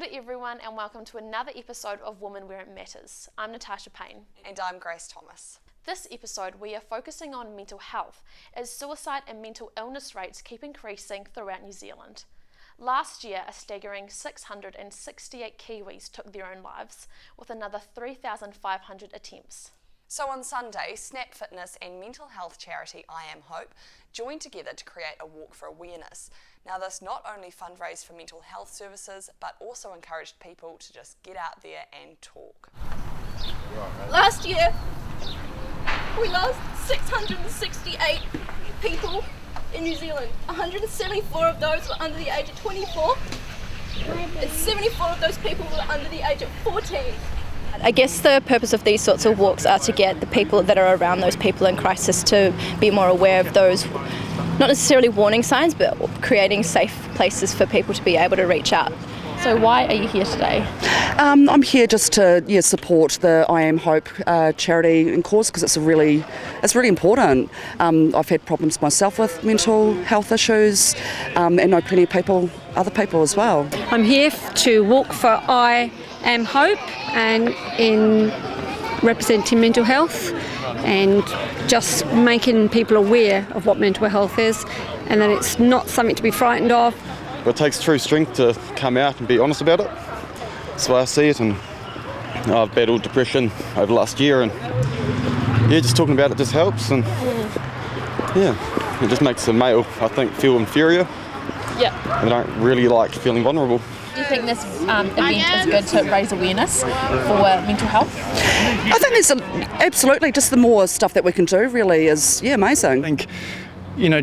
Kia ora everyone and welcome to another episode of Women Where It Matters. I'm Natasha Payne. And I'm Grace Thomas. This episode we are focusing on mental health as suicide and mental illness rates keep increasing throughout New Zealand. Last year, a staggering 668 Kiwis took their own lives, with another 3,500 attempts. So on Sunday, Snap Fitness and mental health charity I Am Hope joined together to create a walk for awareness. Now this not only fundraised for mental health services, but also encouraged people to just get out there and talk. Last year, we lost 668 people in New Zealand. 174 of those were under the age of 24, and 74 of those people were under the age of 14. I guess the purpose of these sorts of walks are to get the people that are around those people in crisis to be more aware of those, not necessarily warning signs, but creating safe places for people to be able to reach out. So why are you here today? I'm here just to support the I Am Hope charity and cause because it's really important. I've had problems myself with mental health issues and know plenty of other people as well. I'm here to walk for I Am Hope and in representing mental health and just making people aware of what mental health is and that it's not something to be frightened of. It takes true strength to come out and be honest about it. That's the way I see it, and I've battled depression over the last year, and just talking about it just helps, and it just makes a male, I think, feel inferior. Yeah. I don't really like feeling vulnerable. Do you think this event is good to raise awareness for mental health? I think there's absolutely just the more stuff that we can do really is amazing. I think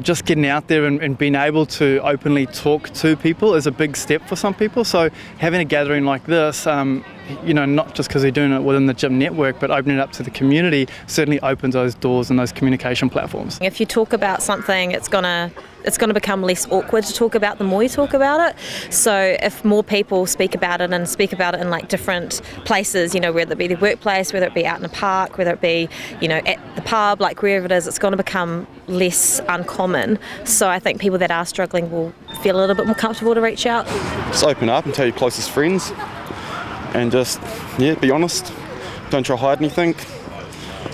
just getting out there and being able to openly talk to people is a big step for some people. So having a gathering like this, not just because they're doing it within the gym network, but opening it up to the community certainly opens those doors and those communication platforms. If you talk about something, it's gonna become less awkward to talk about the more you talk about it. So if more people speak about it and speak about it in like different places, whether it be the workplace, whether it be out in a park, whether it be, at the pub, like wherever it is, it's going to become less uncommon. So I think people that are struggling will feel a little bit more comfortable to reach out. Just open up and tell your closest friends and just, be honest. Don't try to hide anything.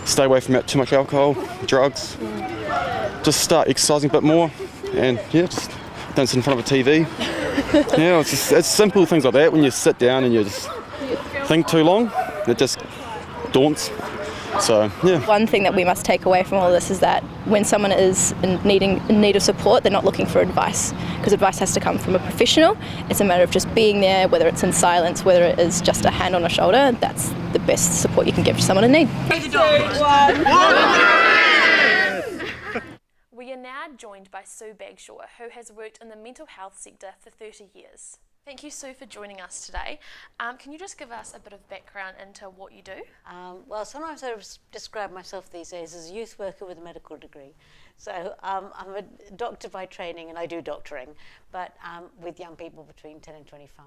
Stay away from too much alcohol, drugs. Just start exercising a bit more. And just don't sit in front of a TV. It's simple things like that. When you sit down and you just think too long, it just daunts. So, One thing that we must take away from all this is that when someone is in need of support, they're not looking for advice, because advice has to come from a professional. It's a matter of just being there, whether it's in silence, whether it is just a hand on a shoulder. That's the best support you can give to someone in need. We are now joined by Sue Bagshaw, who has worked in the mental health sector for 30 years. Thank you, Sue, for joining us today. Can you just give us a bit of background into what you do? Well, sometimes I describe myself these days as a youth worker with a medical degree. So I'm a doctor by training and I do doctoring, but with young people between 10 and 25.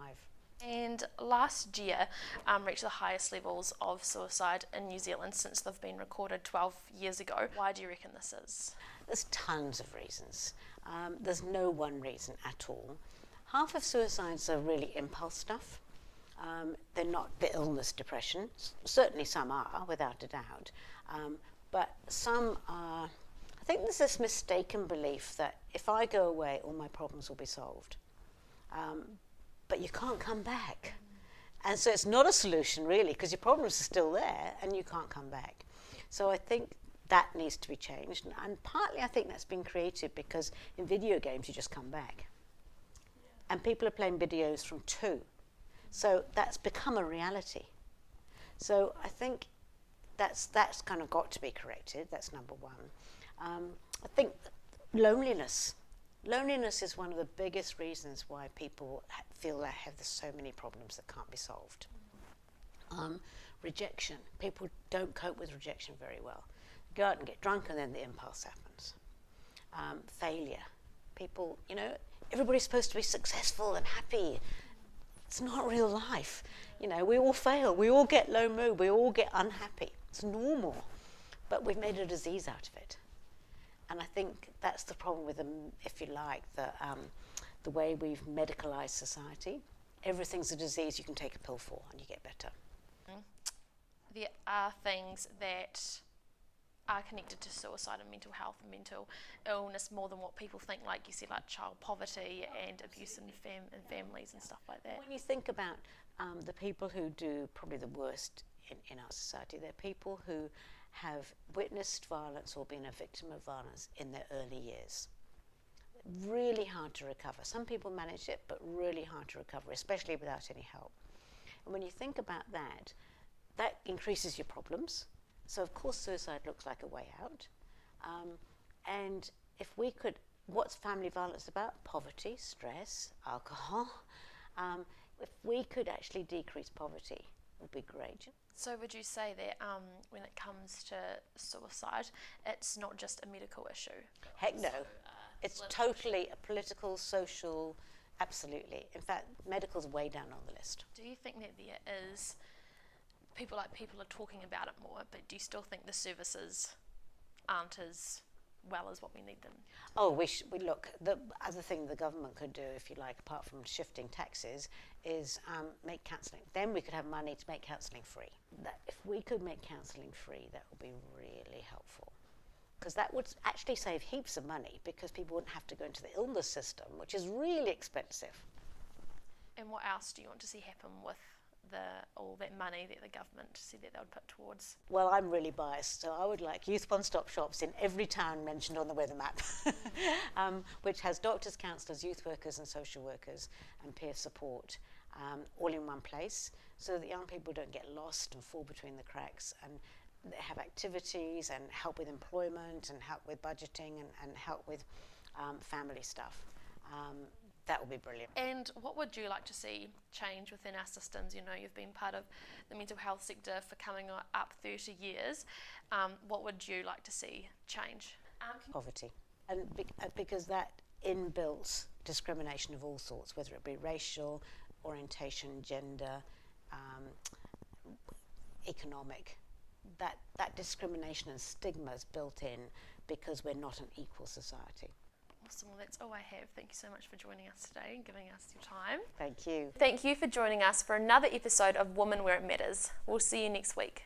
And last year reached the highest levels of suicide in New Zealand since they've been recorded 12 years ago. Why do you reckon this is? There's tons of reasons. There's no one reason at all. Half of suicides are really impulse stuff. They're not the illness, depression. Certainly some are, without a doubt. But some are, I think there's this mistaken belief that if I go away, all my problems will be solved. But you can't come back. And so it's not a solution really, because your problems are still there and you can't come back. So I think that needs to be changed. And partly I think that's been created because in video games you just come back. And people are playing videos from 2. So that's become a reality. So I think that's kind of got to be corrected. That's number one. I think loneliness. Loneliness is one of the biggest reasons why people feel they have so many problems that can't be solved. Rejection. People don't cope with rejection very well. Go out and get drunk and then the impulse happens. Failure. People, everybody's supposed to be successful and happy. It's not real life. We all fail. We all get low mood. We all get unhappy. It's normal. But we've made a disease out of it. And I think that's the problem with, if you like, the way we've medicalised society. everything's a disease you can take a pill for and you get better. There are things that are connected to suicide and mental health and mental illness more than what people think, like you said, like child poverty and abuse in families and stuff like that. When you think about the people who do probably the worst in our society, they're people who have witnessed violence or been a victim of violence in their early years. Really hard to recover. Some people manage it, but really hard to recover, especially without any help. And when you think about that, that increases your problems. So of course suicide looks like a way out. And if we could, what's family violence about? Poverty, stress, alcohol. If we could actually decrease poverty, it would be great. So would you say that when it comes to suicide, it's not just a medical issue? Heck no. It's totally a political, social, absolutely. In fact, medical's way down on the list. Do you think that there is, people are talking about it more, but do you still think the services aren't as well as what we need them? Oh, we look, the other thing the government could do, if you like, apart from shifting taxes, is make counselling. Then we could have money to make counselling free. If we could make counselling free, that would be really helpful. Because that would actually save heaps of money, because people wouldn't have to go into the illness system, which is really expensive. And what else do you want to see happen with all that money that the government said that they would put towards? Well, I'm really biased, so I would like youth one-stop shops in every town mentioned on the weather map, which has doctors, counsellors, youth workers and social workers and peer support all in one place, so that young people don't get lost and fall between the cracks, and they have activities and help with employment and help with budgeting and help with family stuff. That would be brilliant. And what would you like to see change within our systems? You know, you've been part of the mental health sector for coming up 30 years. What would you like to see change? Poverty. And because that inbuilt discrimination of all sorts, whether it be racial, orientation, gender, economic, that discrimination and stigma is built in because we're not an equal society. Awesome, well that's all I have. Thank you so much for joining us today and giving us your time. Thank you. Thank you for joining us for another episode of Women Where It Matters. We'll see you next week.